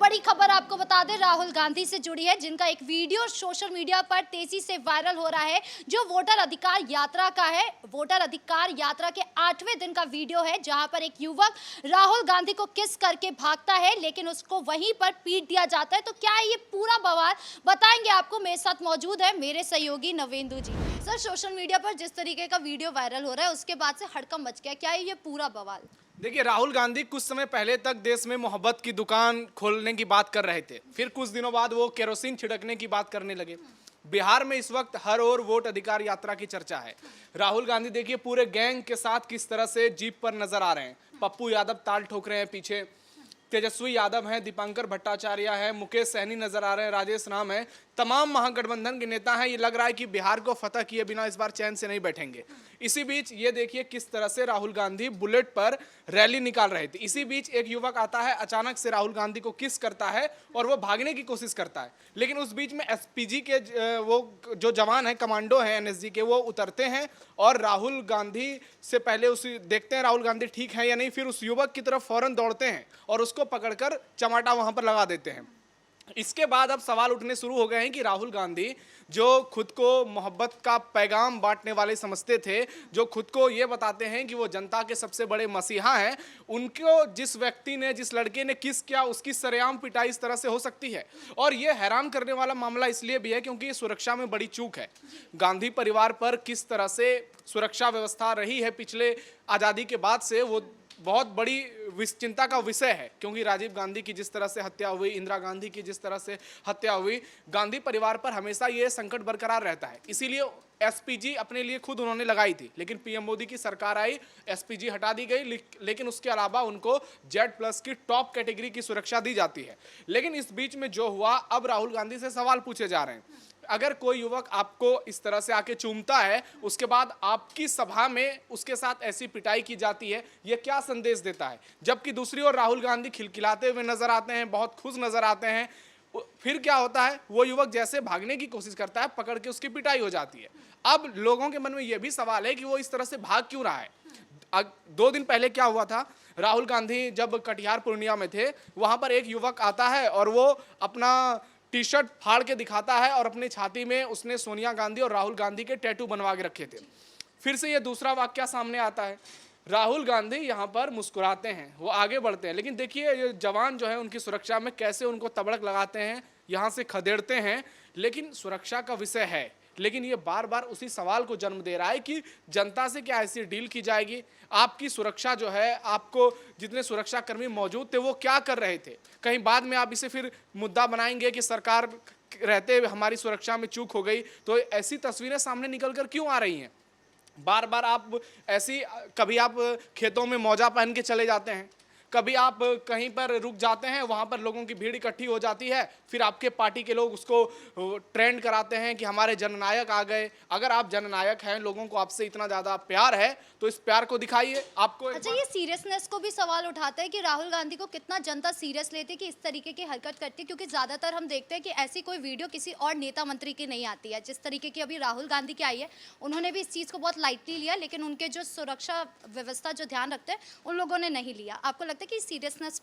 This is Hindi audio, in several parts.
बड़ी खबर आपको बता दें राहुल गांधी से जुड़ी है, जिनका एक वीडियो सोशल मीडिया पर तेजी से वायरल हो रहा है, जो वोटर अधिकार यात्रा का है। वोटर अधिकार यात्रा के 8वें दिन का वीडियो है, जहां पर एक युवक राहुल गांधी को किस करके भागता है, लेकिन उसको वहीं पर पीट दिया जाता है। तो क्या है ये पूरा बवाल, बताएंगे आपको। मेरे साथ मौजूद है मेरे सहयोगी नवेंदु जी। सर, सोशल मीडिया पर जिस तरीके का वीडियो वायरल हो रहा है, उसके बाद से हड़कंप मच गया, क्या है ये पूरा बवाल? देखिए, राहुल गांधी कुछ समय पहले तक देश में मोहब्बत की दुकान खोलने की बात कर रहे थे। फिर कुछ दिनों बाद वो केरोसिन छिड़कने की बात करने लगे। बिहार में इस वक्त हर ओर वोट अधिकार यात्रा की चर्चा है। राहुल गांधी देखिए पूरे गैंग के साथ किस तरह से जीप पर नजर आ रहे हैं। पप्पू यादव ताल ठोक रहे हैं पीछे, तेजस्वी यादव हैं, दीपांकर भट्टाचार्य है, मुकेश सहनी नजर आ रहे हैं, राजेश राम है। तमाम महागठबंधन के नेता हैं। ये लग रहा है कि बिहार को फतह किए बिना इस बार चैन से नहीं बैठेंगे। इसी बीच ये देखिए किस तरह से राहुल गांधी बुलेट पर रैली निकाल रहे थे। इसी बीच एक युवक आता है, अचानक से राहुल गांधी को किस करता है और वो भागने की कोशिश करता है। लेकिन उस बीच में एसपीजी के वो जो जवान हैं, कमांडो हैं एनएसजी के, वो उतरते हैं और राहुल गांधी से पहले उस देखते हैं राहुल गांधी ठीक है या नहीं। फिर उस युवक की तरफ फौरन दौड़ते हैं और उसको पकड़कर चमाटा वहां पर लगा देते हैं। इसके बाद अब सवाल उठने शुरू हो गए हैं कि राहुल गांधी जो खुद को मोहब्बत का पैगाम बांटने वाले समझते थे, जो खुद को ये बताते हैं कि वो जनता के सबसे बड़े मसीहा हैं, उनको जिस व्यक्ति ने, जिस लड़के ने किस किया, उसकी सरेआम पिटाई इस तरह से हो सकती है। और ये हैरान करने वाला मामला इसलिए भी है क्योंकि ये सुरक्षा में बड़ी चूक है। गांधी परिवार पर किस तरह से सुरक्षा व्यवस्था रही है पिछले आज़ादी के बाद से, वो बहुत बड़ी चिंता का विषय है। क्योंकि राजीव गांधी की जिस तरह से हत्या हुई, इंदिरा गांधी की जिस तरह से हत्या हुई, गांधी परिवार पर हमेशा ये संकट बरकरार रहता है। इसीलिए एसपीजी अपने लिए खुद उन्होंने लगाई थी, लेकिन पीएम मोदी की सरकार आई, एसपीजी हटा दी गई। लेकिन उसके अलावा उनको Z+ की टॉप कैटेगरी की सुरक्षा दी जाती है। लेकिन इस बीच में जो हुआ, अब राहुल गांधी से सवाल पूछे जा रहे हैं। अगर कोई युवक आपको इस तरह से आके चूमता है, उसके बाद आपकी सभा में उसके साथ ऐसी पिटाई की जाती है, ये क्या संदेश देता है? जबकि दूसरी ओर राहुल गांधी खिलखिलाते हुए नजर आते हैं, बहुत खुश नजर आते हैं। फिर क्या होता है, वो युवक जैसे भागने की कोशिश करता है, पकड़ के उसकी पिटाई हो जाती है। अब लोगों के मन में यह भी सवाल है कि वो इस तरह से भाग क्यों रहा है। 2 दिन पहले क्या हुआ था, राहुल गांधी जब कटिहार पूर्णिया में थे, वहां पर एक युवक आता है और वो अपना टी-शर्ट फाड़ के दिखाता है और अपनी छाती में उसने सोनिया गांधी और राहुल गांधी के टैटू बनवा के रखे थे। फिर से ये दूसरा वाकया सामने आता है। राहुल गांधी यहाँ पर मुस्कुराते हैं, वो आगे बढ़ते हैं, लेकिन देखिए ये जवान जो है उनकी सुरक्षा में कैसे उनको तबड़क लगाते हैं, यहाँ से खदेड़ते हैं। लेकिन सुरक्षा का विषय है, लेकिन ये बार बार उसी सवाल को जन्म दे रहा है कि जनता से क्या ऐसी डील की जाएगी? आपकी सुरक्षा जो है, आपको जितने सुरक्षाकर्मी मौजूद थे वो क्या कर रहे थे? कहीं बाद में आप इसे फिर मुद्दा बनाएंगे कि सरकार रहते हुए हमारी सुरक्षा में चूक हो गई। तो ऐसी तस्वीरें सामने निकल कर क्यों आ रही हैं? बार बार आप ऐसी, कभी आप खेतों में मौजा पहन के चले जाते हैं, कभी आप कहीं पर रुक जाते हैं, वहाँ पर लोगों की भीड़ इकट्ठी हो जाती है, फिर आपके पार्टी के लोग उसको ट्रेंड कराते हैं कि हमारे जननायक आ गए। अगर आप जननायक हैं, लोगों को आपसे इतना ज़्यादा प्यार है, तो इस प्यार को दिखाइए। आपको अच्छा, ये सीरियसनेस को भी सवाल उठाता है कि राहुल गांधी को कितना जनता सीरियस लेती है कि इस तरीके की हरकत करती है, क्योंकि ज़्यादातर हम देखते हैं कि ऐसी कोई वीडियो किसी और नेता मंत्री की नहीं आती है। जिस तरीके की अभी राहुल गांधी की आई है, उन्होंने भी इस चीज़ को बहुत लाइटली लिया, लेकिन उनके जो सुरक्षा व्यवस्था जो ध्यान रखते हैं, उन लोगों ने नहीं लिया। आपको लगता है कि सीरियसनेस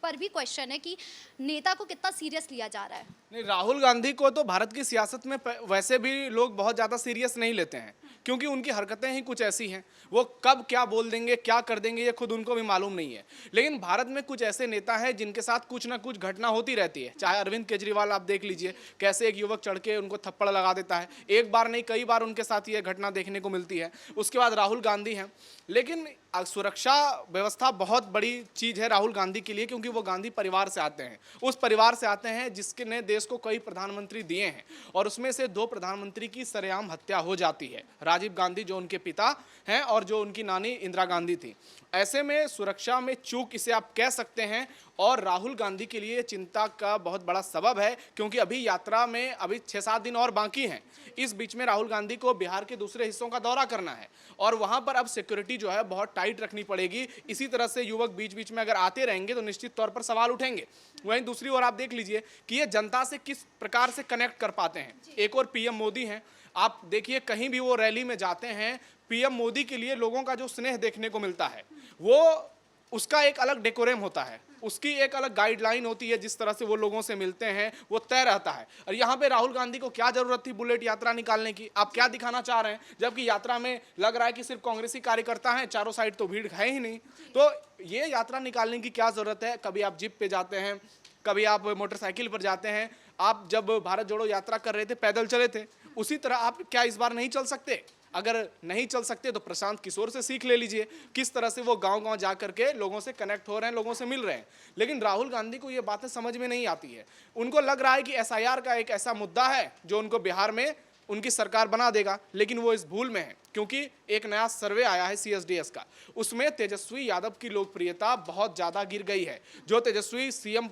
पर भी क्वेश्चन है कि नेता को कितना सीरियस लिया जा रहा है? नहीं, राहुल गांधी को तो भारत की सियासत में वैसे भी लोग बहुत ज़्यादा सीरियस नहीं लेते हैं, क्योंकि उनकी हरकतें ही कुछ ऐसी हैं। वो कब क्या बोल देंगे, क्या कर देंगे, ये खुद उनको भी मालूम नहीं है। लेकिन भारत में कुछ ऐसे नेता हैं जिनके साथ कुछ ना कुछ घटना होती रहती है। चाहे अरविंद केजरीवाल आप देख लीजिए, कैसे एक युवक चढ़ के उनको थप्पड़ लगा देता है। एक बार नहीं, कई बार उनके साथ ये घटना देखने को मिलती है। उसके बाद राहुल गांधी हैं। लेकिन सुरक्षा व्यवस्था बहुत बड़ी चीज़ है राहुल गांधी के लिए, क्योंकि वो गांधी परिवार से आते हैं। उस परिवार से आते हैं जिसके ने देश को कई प्रधानमंत्री दिए हैं, और उसमें से 2 प्रधानमंत्री की सरेआम हत्या हो जाती है। राजीव गांधी जो उनके पिता हैं और जो उनकी नानी इंदिरा गांधी थी। ऐसे में सुरक्षा में चूक इसे आप कह सकते हैं, और राहुल गांधी के लिए चिंता का बहुत बड़ा सबब है, क्योंकि अभी यात्रा में अभी 6-7 दिन और बाकी हैं। इस बीच में राहुल गांधी को बिहार के दूसरे हिस्सों का दौरा करना है, और वहां पर अब सिक्योरिटी जो है बहुत टाइट रखनी पड़ेगी। इसी तरह से युवक बीच बीच में अगर आते रहेंगे तो निश्चित तौर पर सवाल उठेंगे। वहीं दूसरी ओर आप देख लीजिए कि ये जनता से किस प्रकार से कनेक्ट कर पाते हैं। एक और पीएम मोदी हैं, आप देखिए कहीं भी वो रैली में जाते हैं, पीएम मोदी के लिए लोगों का जो स्नेह देखने को मिलता है, वो उसका एक अलग डेकोरेम होता है, उसकी एक अलग गाइडलाइन होती है, जिस तरह से वो लोगों से मिलते हैं वो तय रहता है। और यहाँ पे राहुल गांधी को क्या जरूरत थी बुलेट यात्रा निकालने की? आप क्या दिखाना चाह रहे हैं? जबकि यात्रा में लग रहा है कि सिर्फ कांग्रेसी कार्यकर्ता हैं, चारों साइड तो भीड़ है ही नहीं। तो ये यात्रा निकालने की क्या जरूरत है? कभी आप जीप पे जाते हैं, कभी आप मोटरसाइकिल पर जाते हैं। आप जब भारत जोड़ो यात्रा कर रहे थे पैदल चले थे, उसी तरह आप क्या इस बार नहीं चल सकते? अगर नहीं चल सकते तो प्रशांत किशोर से सीख ले लीजिए, किस तरह से वो गांव-गांव जा करके लोगों से कनेक्ट हो रहे हैं, लोगों से मिल रहे हैं। लेकिन राहुल गांधी को ये बातें समझ में नहीं आती है। उनको लग रहा है कि एसआईआर का एक ऐसा मुद्दा है जो उनको बिहार में उनकी सरकार बना देगा, लेकिन वो इस भूल में है, क्योंकि एक नया सर्वे आया है सीएसडीएस का, उसमें तेजस्वी यादव की लोकप्रियता बहुत ज़्यादा गिर गई है। जो तेजस्वी सीएम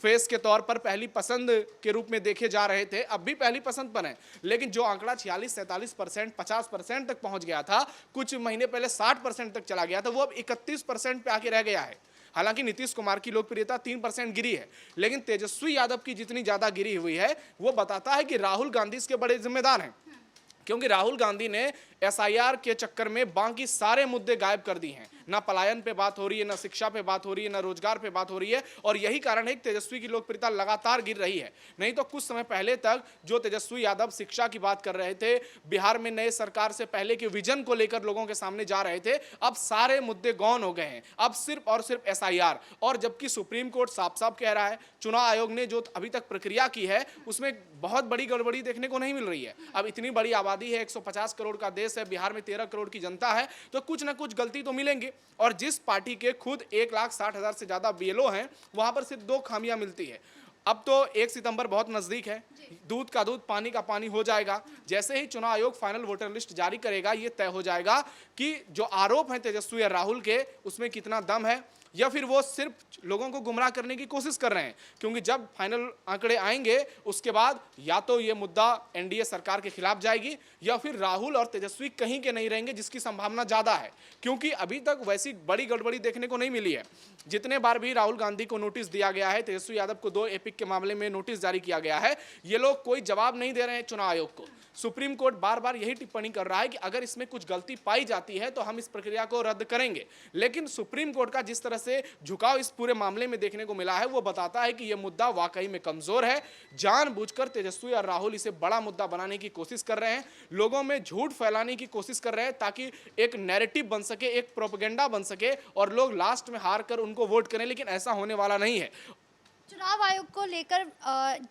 फेस के तौर पर पहली पसंद के रूप में देखे जा रहे थे, अब भी पहली पसंद पर हैं, लेकिन जो आंकड़ा 46-47%, 50% तक पहुंच गया था, कुछ महीने पहले 60% तक चला गया था, वो अब 31% पे आके रह गया है। हालांकि नीतीश कुमार की लोकप्रियता 3% गिरी है, लेकिन तेजस्वी यादव की जितनी ज्यादा गिरी हुई है वो बताता है कि राहुल गांधी इसके बड़े जिम्मेदार हैं, क्योंकि राहुल गांधी ने एसआईआर के चक्कर में बाकी सारे मुद्दे गायब कर दिए हैं। ना पलायन पे बात हो रही है, ना शिक्षा पे बात हो रही है, ना रोजगार पे बात हो रही है, और यही कारण है कि तेजस्वी की लोकप्रियता लगातार गिर रही है। नहीं तो कुछ समय पहले तक जो तेजस्वी यादव शिक्षा की बात कर रहे थे, बिहार में नए सरकार से पहले के विजन को लेकर लोगों के सामने जा रहे थे, अब सारे मुद्दे गौन हो गए हैं। अब सिर्फ और सिर्फ एसआईआर, और जबकि सुप्रीम कोर्ट साफ साफ कह रहा है, चुनाव आयोग ने जो अभी तक प्रक्रिया की है उसमें बहुत बड़ी गड़बड़ी देखने को नहीं मिल रही है। अब इतनी बड़ी आबादी है, 150 करोड़ का देश है, बिहार में 13 करोड़ की जनता है, तो कुछ ना कुछ गलती तो मिलेंगी। और जिस पार्टी के खुद 1,60,000 से ज्यादा बीएलओ हैं, वहां पर सिर्फ 2 खामियां मिलती है। अब तो 1 सितंबर बहुत नजदीक है, दूध का दूध पानी का पानी हो जाएगा। जैसे ही चुनाव आयोग फाइनल वोटर लिस्ट जारी करेगा, ये तय हो जाएगा कि जो आरोप हैं तेजस्वी और राहुल के, उसमें कितना दम है, या फिर वो सिर्फ लोगों को गुमराह करने की कोशिश कर रहे हैं। क्योंकि जब फाइनल आंकड़े आएंगे उसके बाद या तो ये मुद्दा एनडीए सरकार के खिलाफ जाएगी, या फिर राहुल और तेजस्वी कहीं के नहीं रहेंगे, जिसकी संभावना ज़्यादा है, क्योंकि अभी तक वैसी बड़ी गड़बड़ी देखने को नहीं मिली है। जितने बार भी राहुल गांधी को नोटिस दिया गया है, तेजस्वी यादव को 2 एपिक के मामले में नोटिस जारी किया गया है, ये लोग कोई जवाब नहीं दे रहे हैं चुनाव आयोग को। सुप्रीम कोर्ट बार बार यही टिप्पणी कर रहा है कि अगर इसमें कुछ गलती पाई जाती है तो हम इस प्रक्रिया को रद्द करेंगे। लेकिन सुप्रीम कोर्ट का जिस तरह से झुकाव इस पूरे मामले में देखने को मिला है, वो बताता है कि यह मुद्दा वाकई में कमजोर है। जानबूझकर तेजस्वी और राहुल इसे बड़ा मुद्दा बनाने की कोशिश कर रहे हैं, लोगों में झूठ फैलाने की कोशिश कर रहे हैं, ताकि एक नैरेटिव बन सके, एक प्रोपेगेंडा बन सके, और लोग लास्ट में हार कर उनको वोट करें। लेकिन ऐसा होने वाला नहीं है। चुनाव आयोग को लेकर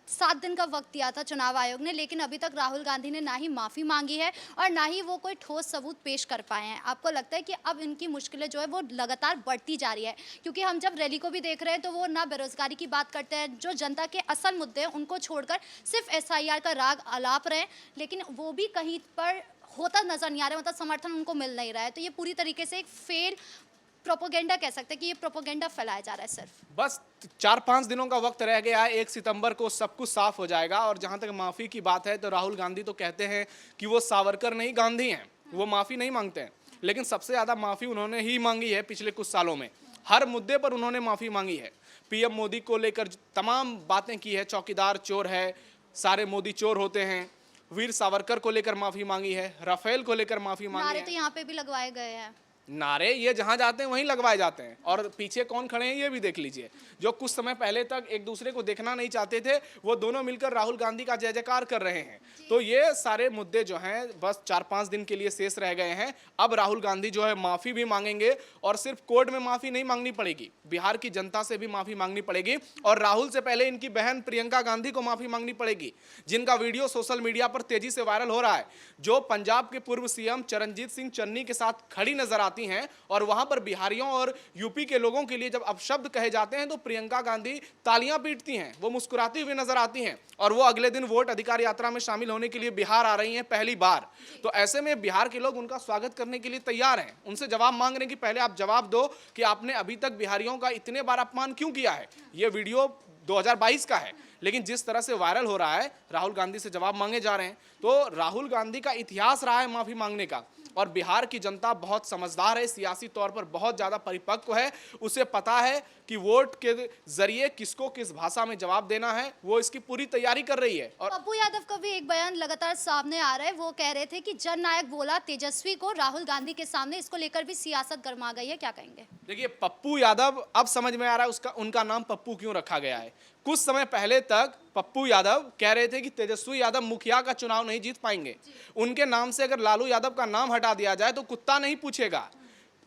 7 दिन का वक्त दिया था चुनाव आयोग ने, लेकिन अभी तक राहुल गांधी ने ना ही माफ़ी मांगी है और ना ही वो कोई ठोस सबूत पेश कर पाए हैं। आपको लगता है कि अब इनकी मुश्किलें जो है वो लगातार बढ़ती जा रही है? क्योंकि हम जब रैली को भी देख रहे हैं तो वो ना बेरोजगारी की बात करते हैं, जो जनता के असल मुद्दे हैं उनको छोड़कर सिर्फ एसआईआर का राग अलाप रहे हैं, लेकिन वो भी कहीं पर होता नजर नहीं आ रहा है, मतलब समर्थन उनको मिल नहीं रहा है। तो ये पूरी तरीके से एक फेल प्रोपोगेंडा कह सकते हैं कि ये प्रोपोगेंडा फैलाया जा रहा है सिर्फ। बस 4-5 दिनों का वक्त रह गया है, 1 सितंबर को सब कुछ साफ हो जाएगा। और जहां तक माफ़ी की बात है तो राहुल गांधी तो कहते हैं कि वो सावरकर नहीं गांधी हैं, वो माफ़ी नहीं मांगते हैं, लेकिन सबसे ज़्यादा माफ़ी उन्होंने ही मांगी है पिछले कुछ सालों में। हर मुद्दे पर उन्होंने माफ़ी मांगी है। पीएम मोदी को लेकर तमाम बातें की है, चौकीदार चोर है, सारे मोदी चोर होते हैं। वीर सावरकर को लेकर माफ़ी मांगी है, राफेल को लेकर माफ़ी मांगी नारे है। तो यहाँ पे भी लगवाए गए हैं। नारे ये जहां जाते हैं वहीं लगवाए जाते हैं, और पीछे कौन खड़े हैं ये भी देख लीजिए। जो कुछ समय पहले तक एक दूसरे को देखना नहीं चाहते थे, वो दोनों मिलकर राहुल गांधी का जय जयकार कर रहे हैं। तो ये सारे मुद्दे जो हैं बस 4-5 दिन के लिए शेष रह गए हैं। अब राहुल गांधी जो है माफ़ी भी मांगेंगे, और सिर्फ कोर्ट में माफ़ी नहीं मांगनी पड़ेगी, बिहार की जनता से भी माफ़ी मांगनी पड़ेगी, और राहुल से पहले इनकी बहन प्रियंका गांधी को माफ़ी मांगनी पड़ेगी, जिनका वीडियो सोशल मीडिया पर तेजी से वायरल हो रहा है, जो पंजाब के पूर्व सीएम चरणजीत सिंह चन्नी के साथ खड़ी नजर आती हैं, और वहां पर बिहारियों और यूपी के लोगों के लिए जब अपशब्द कहे जाते हैं तो प्रियंका गांधी तालियां पीटती हैं, वो मुस्कुराती हुई नजर आती हैं, और वो अगले दिन वोट अधिकार यात्रा में शामिल होने के लिए बिहार आ रही हैं पहली बार। तो ऐसे में बिहार के लोग उनका स्वागत करने के लिए तैयार हैं, उनसे जवाब मांग रहे हैं कि पहले आप जवाब दो कि आपने अभी तक बिहारियों का इतने बार अपमान क्यों किया है। ये वीडियो 2022 का है, लेकिन जिस तरह से वायरल हो रहा है, राहुल गांधी से जवाब मांगे जा रहे हैं। तो राहुल गांधी का इतिहास रहा है माफी मांगने का, और बिहार की जनता बहुत समझदार है, सियासी तौर पर बहुत ज्यादा परिपक्व है, उसे पता है कि वोट के जरिए किसको किस भाषा में जवाब देना है, वो इसकी पूरी तैयारी कर रही है। और पप्पू यादव का भी एक बयान लगातार सामने आ रहा है, वो कह रहे थे कि जननायक बोला तेजस्वी को राहुल गांधी के सामने, इसको लेकर भी सियासत गर्मा गई है, क्या कहेंगे? देखिए पप्पू यादव अब समझ में आ रहा है उसका उनका नाम पप्पू क्यों रखा गया है। कुछ समय पहले तक पप्पू यादव कह रहे थे कि तेजस्वी यादव मुखिया का चुनाव नहीं जीत पाएंगे। उनके नाम से अगर लालू यादव का नाम हटा दिया जाए तो कुत्ता नहीं पूछेगा।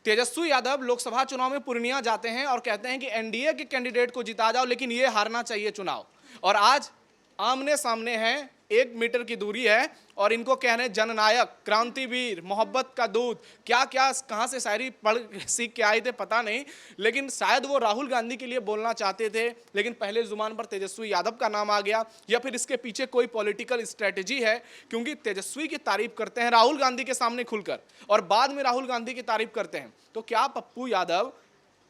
तेजस्वी यादव लोकसभा चुनाव में पूर्णिया जाते हैं और कहते हैं कि एनडीए के कैंडिडेट को जिता जाओ, लेकिन ये हारना चाहिए चुनाव। और आज आमने सामने हैं, 1 मीटर की दूरी है और इनको कह रहे हैं जननायक, क्रांतिवीर, मोहब्बत का दूत, क्या क्या कहाँ से शायरी पढ़ सीख के आए थे पता नहीं, लेकिन शायद वो राहुल गांधी के लिए बोलना चाहते थे, लेकिन पहले जुबान पर तेजस्वी यादव का नाम आ गया, या फिर इसके पीछे कोई पॉलिटिकल स्ट्रेटेजी है। क्योंकि तेजस्वी की तारीफ करते हैं राहुल गांधी के सामने खुलकर और बाद में राहुल गांधी की तारीफ करते हैं। तो क्या पप्पू यादव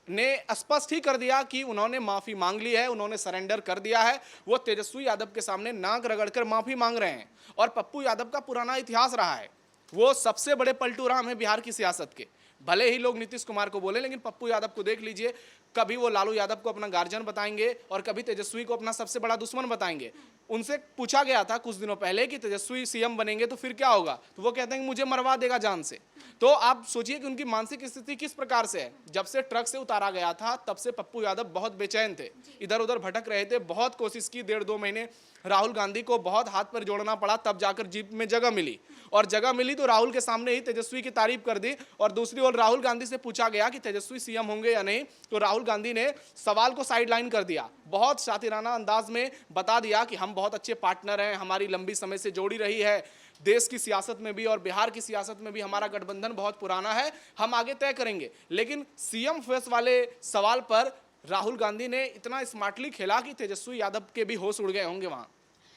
ने स्पष्ट ही कर दिया कि उन्होंने माफी मांग ली है, उन्होंने सरेंडर कर दिया है, वो तेजस्वी यादव के सामने नाक रगड़कर माफी मांग रहे हैं। और पप्पू यादव का पुराना इतिहास रहा है, वो सबसे बड़े पलटू राम है बिहार की सियासत के। भले ही लोग नीतीश कुमार को बोले, लेकिन पप्पू यादव को देख लीजिए, कभी वो लालू यादव को अपना गार्जियन बताएंगे और कभी तेजस्वी को अपना सबसे बड़ा दुश्मन बताएंगे। उनसे पूछा गया था कुछ दिनों पहले कि तेजस्वी सीएम बनेंगे तो फिर क्या होगा, तो वो कहते हैं कि मुझे मरवा देगा जान से। तो आप सोचिए कि उनकी मानसिक स्थिति किस प्रकार से है। जब से ट्रक से उतारा गया था तब से पप्पू यादव बहुत बेचैन थे, इधर उधर भटक रहे थे, बहुत कोशिश की, 1.5-2 महीने राहुल गांधी को बहुत हाथ पर जोड़ना पड़ा, तब जाकर जीप में जगह मिली। और जगह मिली तो राहुल के सामने ही तेजस्वी की तारीफ कर दी। और दूसरी ओर राहुल गांधी से पूछा गया कि तेजस्वी सीएम होंगे या नहीं, तो राहुल गांधी ने सवाल को साइडलाइन कर दिया, बहुत शातिराना अंदाज में बता दिया कि हम बहुत अच्छे पार्टनर हैं, हमारी लंबी समय से जोड़ी रही है देश की सियासत में भी और बिहार की सियासत में भी, हमारा गठबंधन बहुत पुराना है, हम आगे तय करेंगे। लेकिन सीएम फेस वाले सवाल पर राहुल गांधी ने इतना स्मार्टली खेला कि तेजस्वी यादव के भी होश उड़ गए होंगे वहां।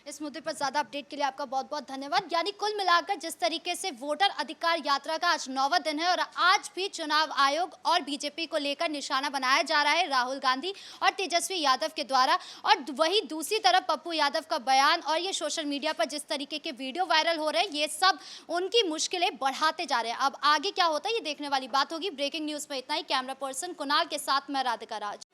इस मुद्दे पर ज्यादा अपडेट के लिए आपका बहुत बहुत धन्यवाद। यानी कुल मिलाकर जिस तरीके से वोटर अधिकार यात्रा का आज 9वां दिन है और आज भी चुनाव आयोग और बीजेपी को लेकर निशाना बनाया जा रहा है राहुल गांधी और तेजस्वी यादव के द्वारा, और वही दूसरी तरफ पप्पू यादव का बयान और ये सोशल मीडिया पर जिस तरीके के वीडियो वायरल हो रहे हैं, ये सब उनकी मुश्किलें बढ़ाते जा रहे हैं। अब आगे क्या होता है ये देखने वाली बात होगी। ब्रेकिंग न्यूज में इतना ही। कैमरा पर्सन कुणाल के साथ मैं राधिका राज।